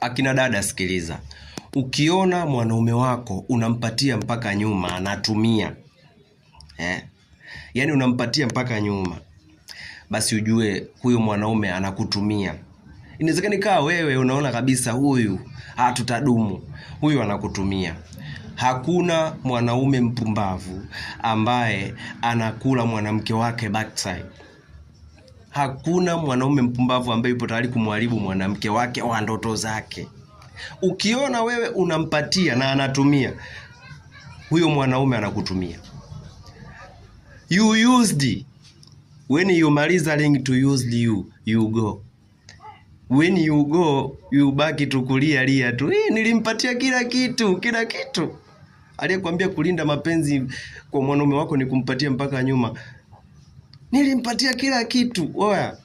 Akina dada sikiliza. Ukiona mwanaume wako unampatia mpaka nyuma anatumia. Yaani unampatia mpaka nyuma, basi ujue huyo mwanaume anakutumia. Inawezekana kaa wewe unaona kabisa huyu tutadumu, huyu anakutumia. Hakuna mwanaume mpumbavu ambaye anakula mwanamke wake backside. Hakuna mwanaume mpumbavu ambaye yupo tayari kumharibu mwanamke wake wa ndoto zake. Ukiona wewe unampatia na anatumia, huyo mwanaume anakutumia. You used. When you maliza to use you go. When you go, you back to kulia tu. Nilimpatia kila kitu. Aliyekwambia kulinda mapenzi kwa mwanaume wako ni kumpatia mpaka nyuma. Nilimpatia kila kitu. Oya,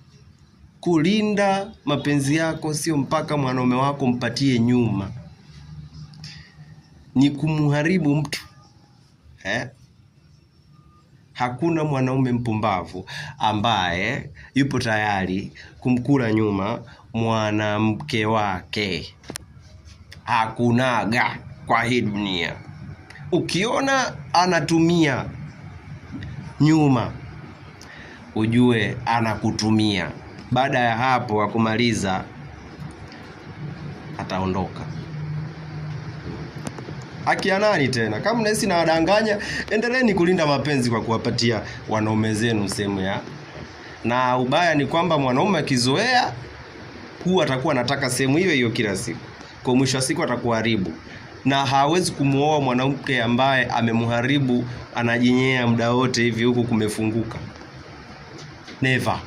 kulinda mapenzi yako sio mpaka mwanaume wako mpatie nyuma. Ni kumharibu mtu. Hakuna mwanaume mpumbavu ambaye yupo tayari kumkula nyuma mwanamke wake. Hakunaga kwa hii dunia. Ukiona anatumia nyuma, ujue anakutumia. Baada ya hapo akumaliza, ataondoka. Akia nani tena? Kama mnahisi na wadanganya, endeleeni kulinda mapenzi kwa kuwapatia wanaume zenu sehemu ya. Na ubaya ni kwamba mwanaume akizoea, huwa atakuwa anataka sehemu hiyo kila siku. Kwa mwisho wa siku atakuharibu. Na hawezi kumuoa mwanamke ambaye amemharibu, anajinyea muda wote hivi huku kumefunguka. Never.